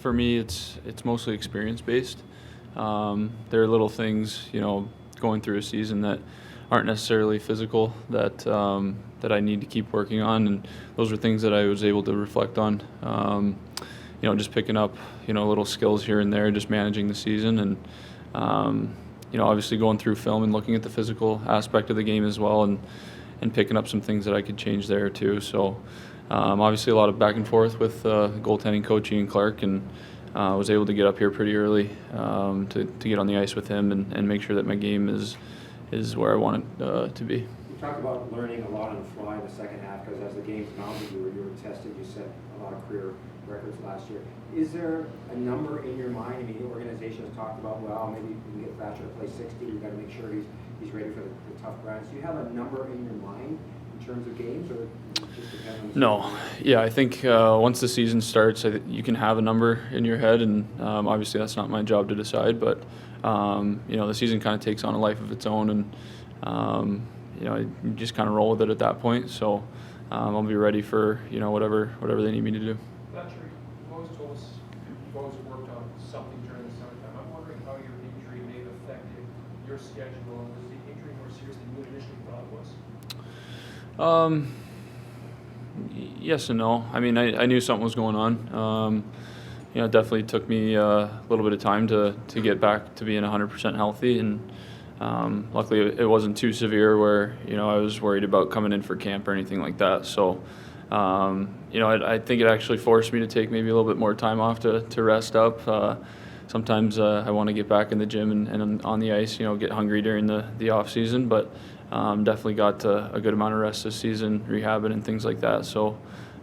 for me, it's mostly experience based. There are little things, going through a season that aren't necessarily physical that I need to keep working on, and those are things that I was able to reflect on. Just picking up, little skills here and there, just managing the season, and obviously going through film and looking at the physical aspect of the game as well, and picking up some things that I could change there too. So obviously a lot of back and forth with goaltending coach Ian Clark, and was able to get up here pretty early to get on the ice with him and make sure that my game is where I want it to be. You talked about learning a lot on the fly in the second half, because as the games mounted, you were tested. You set a lot of career records last year. Is there a number in your mind? I mean, the organization has talked about, well, maybe we can get Thatcher to play 60. We've got to make sure he's ready for the tough grinds. Do you have a number in your mind in terms of games, or does it just depend on the season? No. Yeah, I think once the season starts, you can have a number in your head, and obviously that's not my job to decide, but the season kind of takes on a life of its own, and you just kind of roll with it at that point. So I'll be ready for whatever they need me to do. Thatcher, you've always told us you've always worked on something during the summertime. I'm wondering how your injury may have affected your schedule, and was the injury more serious than you initially thought it was? Yes and no. I mean, I knew something was going on. It definitely took me a little bit of time to get back to being 100% healthy, and luckily it wasn't too severe where I was worried about coming in for camp or anything like that. So I think it actually forced me to take maybe a little bit more time off to rest up. Sometimes I want to get back in the gym and on the ice, get hungry during the off season, but definitely got a good amount of rest this season, rehabbing and things like that. So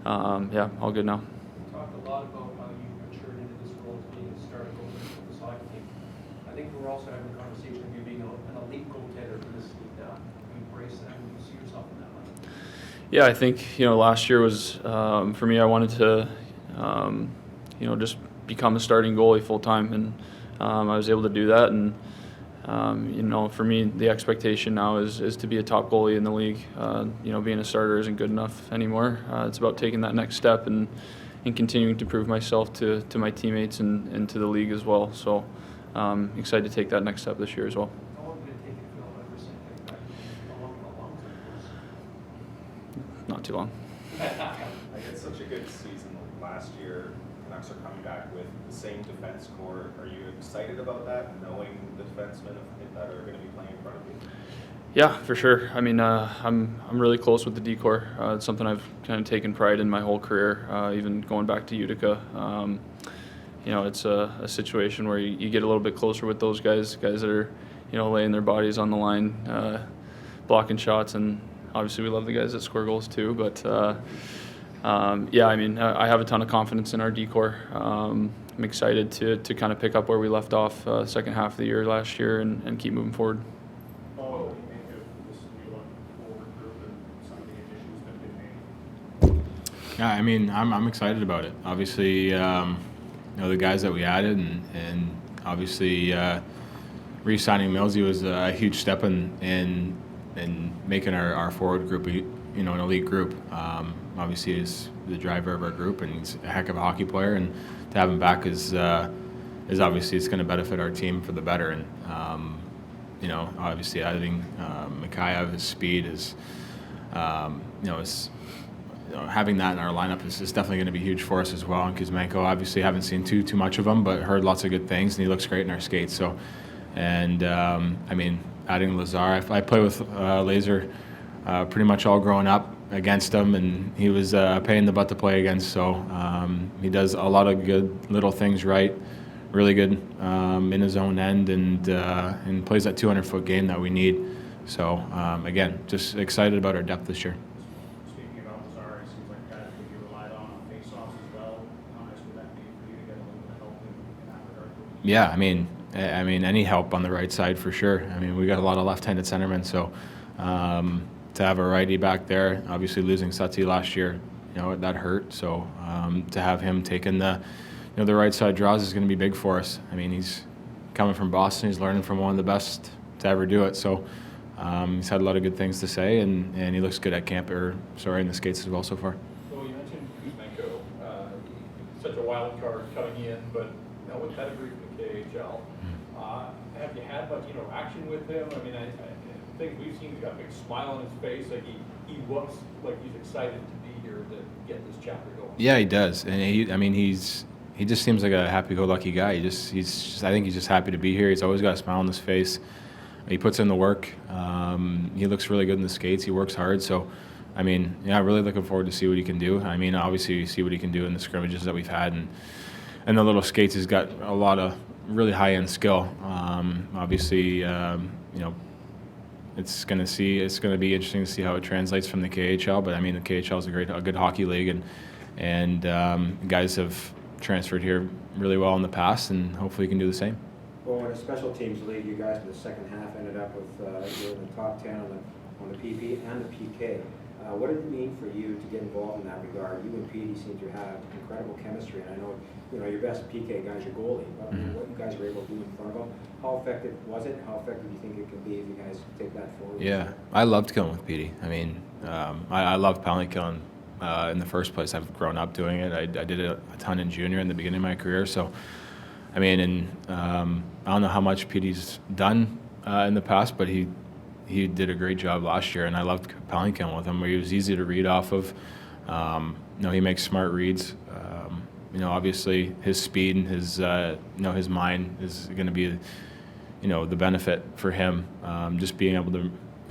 all good now. You talked a lot about how you matured into this role as being a starting goaltender for this hockey team. I think we're also having a conversation of you being an elite goaltender for this league now. You embrace that, and you see yourself in that way. Yeah, I think last year was for me. I wanted to just become a starting goalie full time, and I was able to do that. And for me, the expectation now is to be a top goalie in the league. Being a starter isn't good enough anymore. It's about taking that next step and continuing to prove myself to my teammates and to the league as well. So excited to take that next step this year as well. How long did it take you to feel 100% back? How long was it? Not too long. Like, it's such a good season last year. Canucks are coming back with the same defense core. Are you excited about that, knowing the defensemen that are going to be playing in front of you? Yeah, for sure. I mean, I'm really close with the D-corps. It's something I've kind of taken pride in my whole career, even going back to Utica. It's a situation where you get a little bit closer with those guys that are, laying their bodies on the line, blocking shots, and obviously we love the guys that score goals too. But I have a ton of confidence in our D-corps. I'm excited to kind of pick up where we left off second half of the year last year and keep moving forward. What do you think of this new forward group and some of the additions that they've made? Yeah, I mean, I'm excited about it. Obviously, the guys that we added, and obviously re-signing Millsy was a huge step in making our forward group, an elite group. Obviously, he's the driver of our group, and he's a heck of a hockey player. And to have him back is obviously it's going to benefit our team for the better. And obviously adding Mikheyev, his speed is, having that in our lineup is definitely going to be huge for us as well. And Kuzmenko, obviously haven't seen too much of him, but heard lots of good things, and he looks great in our skates. So, and adding Lazar, I play with Laser pretty much all growing up against him, and he was a pain in the butt to play against. So he does a lot of good little things right, really good in his own end, and plays that 200-foot game that we need. So again, just excited about our depth this year. Speaking about Lazar, it seems like that you relied on face-offs as well. How nice would that be for you to get a little bit of help in that regard? Yeah, I mean, any help on the right side for sure. I mean, we got a lot of left-handed centermen, so to have a righty back there, obviously losing Sept last year, that hurt. So to have him taking the right side draws is going to be big for us. I mean, he's coming from Boston. He's learning from one of the best to ever do it. So he's had a lot of good things to say, and he looks good at camp, in the skates as well so far. Well, you mentioned Kuzmenko, such a wild card coming in, but with pedigree from the KHL. Have you had much interaction with him? I mean, I think we've seen he's got a big smile on his face. Like he looks like he's excited to be here to get this chapter going. Yeah, he does, and he just seems like a happy-go-lucky guy. I think he's just happy to be here. He's always got a smile on his face. He puts in the work. He looks really good in the skates. He works hard. So, I mean, yeah, really looking forward to see what he can do. I mean, obviously, you see what he can do in the scrimmages that we've had, and the little skates. He's got a lot of really high-end skill. Obviously, it's going to be interesting to see how it translates from the KHL. But I mean, the KHL is a good hockey league, and guys have transferred here really well in the past, and hopefully he can do the same. Well, in a special teams league, you guys in the second half ended up with you're in the top 10 on the PP and the PK. What did it mean for you to get involved in that regard? You and Petey seem to have incredible chemistry, and I know your best PK guy's your goalie. But what you guys were able to do in front of him, how effective was it? How effective do you think it can be if you guys take that forward? Yeah, I loved killing with Petey. I mean, I loved penalty killing in the first place. I've grown up doing it. I did it a ton in junior in the beginning of my career. So, I mean, and I don't know how much Petey's done in the past, but he did a great job last year, and I loved penalty killing with him. Where he was easy to read off of. He makes smart reads. Obviously his speed and his mind is going to be, the benefit for him. Just being able to,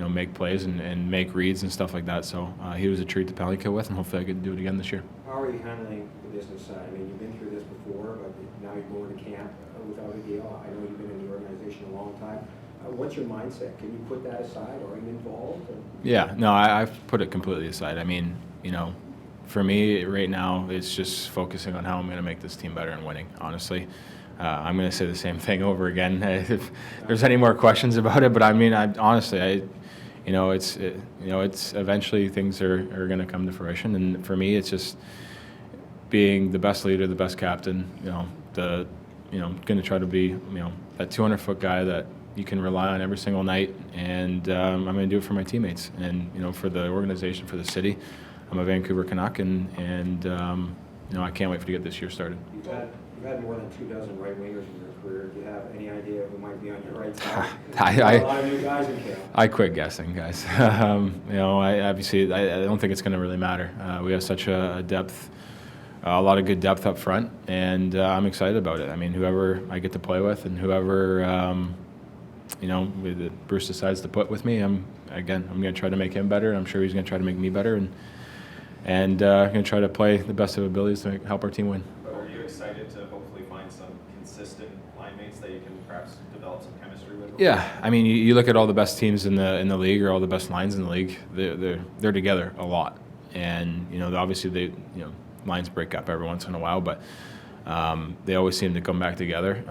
make plays and make reads and stuff like that. So he was a treat to penalty kill with, and hopefully I could do it again this year. How are you handling the business side? I mean, you've been through this before, but now you're going to camp without a deal. I know you've been in the organization a long time. What's your mindset? Can you put that aside, or are you involved? Or? Yeah, no, I've put it completely aside. I mean, for me right now, it's just focusing on how I'm going to make this team better and winning, honestly. I'm going to say the same thing over again if there's any more questions about it. But I mean, it's eventually things are going to come to fruition. And for me, it's just being the best leader, the best captain, going to try to be, that 200-foot guy that you can rely on every single night. And I'm going to do it for my teammates and, for the organization, for the city. I'm a Vancouver Canuck, and I can't wait to get this year started. You've had more than 24 right wingers in your career. Do you have any idea who might be on your right side? A lot of new guys in camp. I quit guessing, guys. I don't think it's going to really matter. We have such a depth, a lot of good depth up front, and I'm excited about it. I mean, whoever I get to play with, and whoever Bruce decides to put with me, I'm going to try to make him better. I'm sure he's going to try to make me better, and going to try to play the best of abilities to help our team win. Are you excited to hopefully find some consistent line mates that you can perhaps develop some chemistry with? Yeah, I mean, you look at all the best teams in the league, or all the best lines in the league. They're together a lot, and obviously lines break up every once in a while, but they always seem to come back together,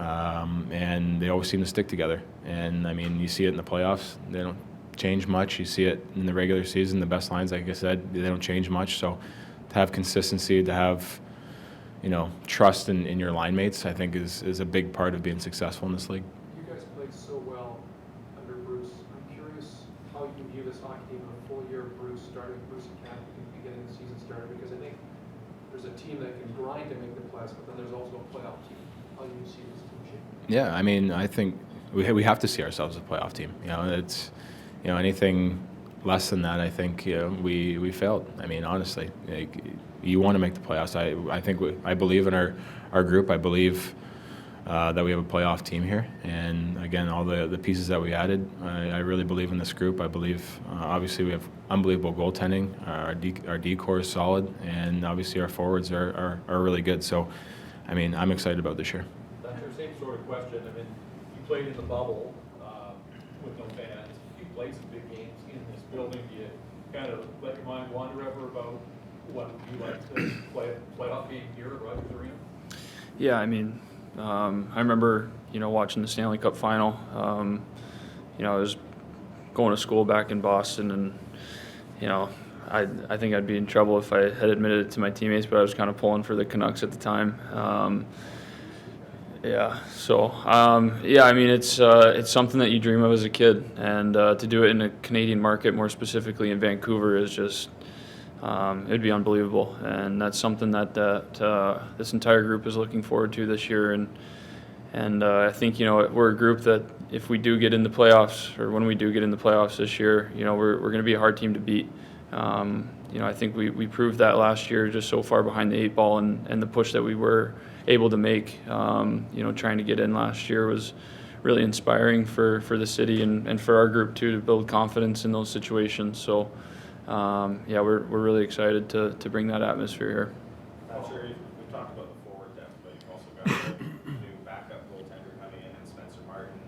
and they always seem to stick together. And I mean, you see it in the playoffs; they don't change much. You see it in the regular season. The best lines, like I said, they don't change much. So to have consistency, to have trust in your line mates, I think is a big part of being successful in this league. You guys played so well under Bruce. I'm curious how you view this hockey team in a full year of Bruce, starting Bruce and Cat getting the season started, because I think there's a team that can grind to make the playoffs, but then there's also a playoff team. How do you see this team shaping? Yeah, I mean, I think we have to see ourselves as a playoff team. It's anything less than that, I think we failed. I mean, honestly, you want to make the playoffs. I believe in our group. I believe that we have a playoff team here. And again, all the pieces that we added, I really believe in this group. I believe obviously we have unbelievable goaltending. Our D core is solid, and obviously our forwards are really good. So, I mean, I'm excited about this year. That's your same sort of question. I mean, you played in the bubble with no fans. You played some big games in this building. Do you kind of let your mind wander ever about what you like to play playoff game here at Rogers Arena? Yeah, I mean, I remember, watching the Stanley Cup final. I was going to school back in Boston, and, I think I'd be in trouble if I had admitted it to my teammates, but I was kind of pulling for the Canucks at the time. I mean, it's something that you dream of as a kid, and to do it in a Canadian market, more specifically in Vancouver, is just it'd be unbelievable. And that's something that this entire group is looking forward to this year. And I think, we're a group that if we do get in the playoffs, or when we do get in the playoffs this year, we're going to be a hard team to beat. I think we proved that last year, just so far behind the 8 ball, and the push that we were able to make, trying to get in last year was really inspiring for the city and for our group too, to build confidence in those situations. So we're really excited to bring that atmosphere here. Thatcher, we've talked about the forward depth, but you've also got the new backup goaltender coming in, and Spencer Martin.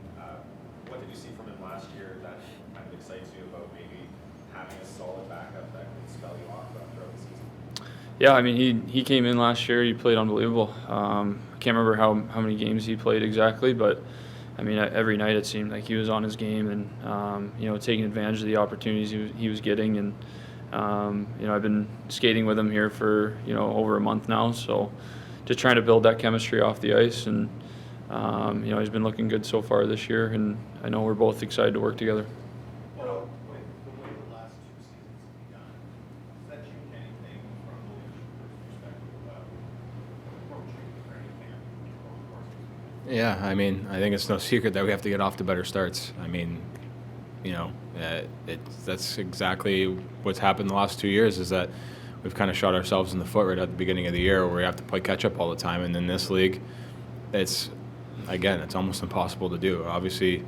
What did you see from him last year that kind of excites you about maybe having a solid backup that can spell you off throughout the season? Yeah, I mean, he came in last year. He played unbelievable. I can't remember how many games he played exactly, but I mean, every night it seemed like he was on his game and taking advantage of the opportunities he was getting. And I've been skating with him here for over a month now, so just trying to build that chemistry off the ice. And he's been looking good so far this year, and I know we're both excited to work together. Well, with the way the last 2 seasons have begun, does that change anything from the leadership perspective about approaching training camp over the course of the season? Yeah, I mean, I think it's no secret that we have to get off to better starts. I mean, that's exactly what's happened the last 2 years, is that we've kind of shot ourselves in the foot right at the beginning of the year, where we have to play catch up all the time. And in this league, it's almost impossible to do. Obviously,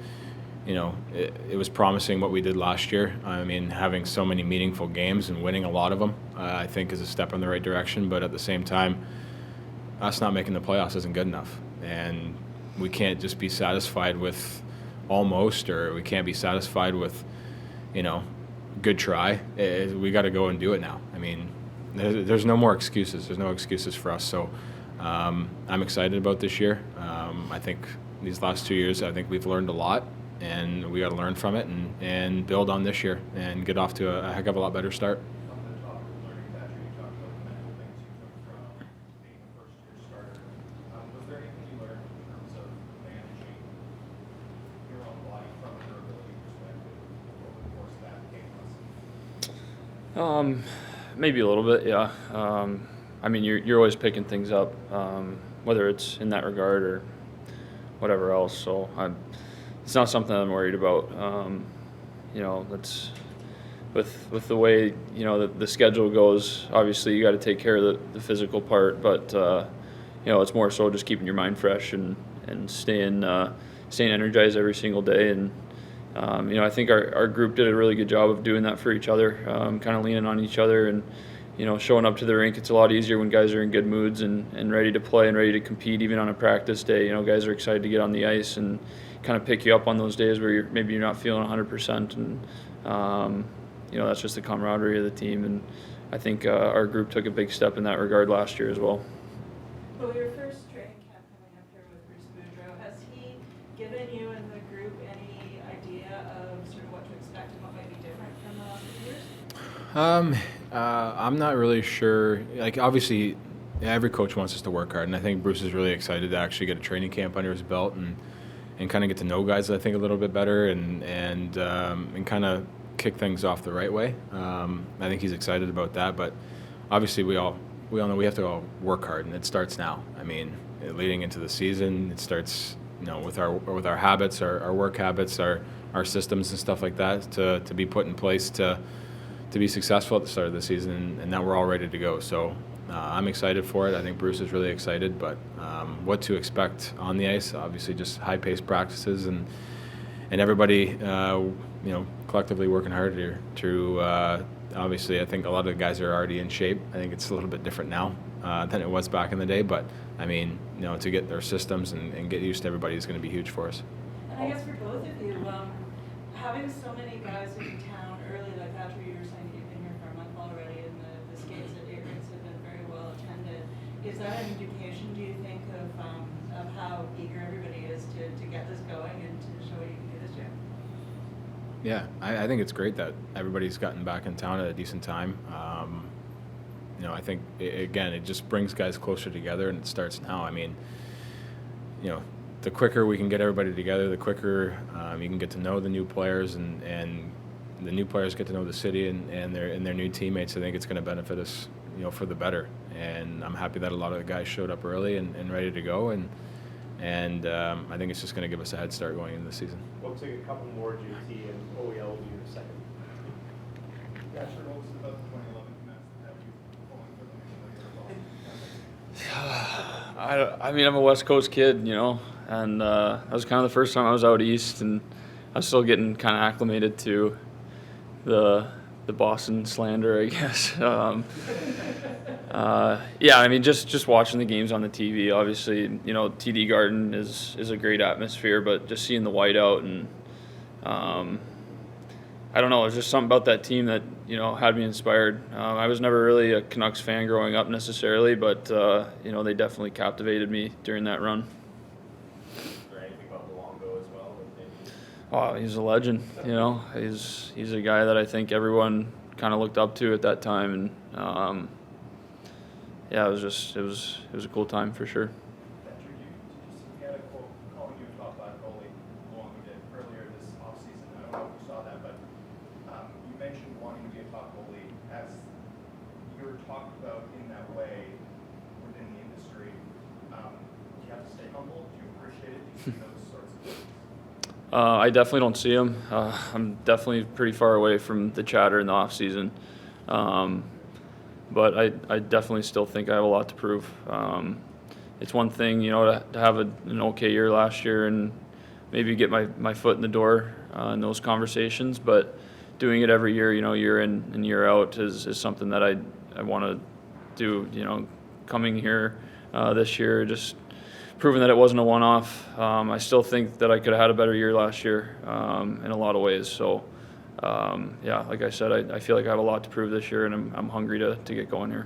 it was promising what we did last year. I mean, having so many meaningful games and winning a lot of them, I think is a step in the right direction. But at the same time, us not making the playoffs isn't good enough. And we can't just be satisfied with almost, or we can't be satisfied with, good try. We got to go and do it now. I mean, there's no more excuses. There's no excuses for us. So I'm excited about this year. I think these last 2 years, I think we've learned a lot, and we got to learn from it and build on this year and get off to a heck of a lot better start. On the topic of learning, Thatcher, you talked about the mental things you took from being a first-year starter. Was there anything you learned in terms of managing your own body from a durability perspective over the course of that game lesson? Maybe a little bit, yeah. I mean, you're always picking things up, whether it's in that regard or whatever else. So it's not something I'm worried about. That's with the way the schedule goes. Obviously, you got to take care of the physical part, but it's more so just keeping your mind fresh and staying energized every single day. And I think our group did a really good job of doing that for each other, kind of leaning on each other and showing up to the rink. It's a lot easier when guys are in good moods and ready to play and ready to compete, even on a practice day. Guys are excited to get on the ice and kind of pick you up on those days where you're not feeling 100%. And that's just the camaraderie of the team. And I think our group took a big step in that regard last year as well. Well, your first training camp coming up here with Bruce Boudreau, has he given you and the group any idea of sort of what to expect and what might be different from the last few years? I'm not really sure. Like, obviously, every coach wants us to work hard, and I think Bruce is really excited to actually get a training camp under his belt and kind of get to know guys, I think, a little bit better and kind of kick things off the right way. I think he's excited about that, but obviously we all know we have to all work hard, and it starts now. I mean, leading into the season, it starts with our habits, our work habits, our systems and stuff like that to be put in place to be successful at the start of the season, and now we're all ready to go. So I'm excited for it. I think Bruce is really excited, but what to expect on the ice, obviously just high-paced practices and everybody collectively working hard here to obviously I think a lot of the guys are already in shape. I think it's a little bit different now than it was back in the day, but I mean, to get their systems and get used to everybody is going to be huge for us. And I guess for both of you, having so many guys in town early, like Thatcher, you were saying that you've been here for a month already, and the skates at 8 rinks have been very well attended. Is that an indication, do you think, of how eager everybody is to get this going and to show what you can do this year? Yeah, I think it's great that everybody's gotten back in town at a decent time. I think, it just brings guys closer together, and it starts now. I mean, the quicker we can get everybody together, the quicker you can get to know the new players and the new players get to know the city and their new teammates, I think it's going to benefit us, for the better. And I'm happy that a lot of the guys showed up early and ready to go, and I think it's just going to give us a head start going into the season. We'll take a couple more, JT, and OEL will be your second. Yeah, sure. What was it about the 2011 Canucks that had you pulling for them? I mean, I'm a West Coast kid, and that was kind of the first time I was out east, and I was still getting kind of acclimated to the Boston slander, I guess. Yeah, I mean, just watching the games on the TV, obviously, TD Garden is a great atmosphere, but just seeing the whiteout and I don't know, it was just something about that team that, had me inspired. I was never really a Canucks fan growing up necessarily, but, they definitely captivated me during that run. Is there anything about Luongo as well? Oh, he's a legend, He's a guy that I think everyone kind of looked up to at that time, and yeah, it was a cool time for sure. Thatcher, you had a quote calling you a top 5 goalie Luongo did earlier this offseason. I don't know if you saw that, but you mentioned wanting to be a top goalie. As you're talked about in that way within the industry, do you have to stay humble? Do you appreciate it? Do you see those sorts of things? I definitely don't see him. I'm definitely pretty far away from the chatter in the off season, but I definitely still think I have a lot to prove. It's one thing, to have an okay year last year and maybe get my foot in the door in those conversations, but doing it every year, year in and year out is something that I want to do. Coming here this year, just proving that it wasn't a one-off. I still think that I could have had a better year last year in a lot of ways. So, yeah, like I said, I feel like I have a lot to prove this year, and I'm hungry to get going here.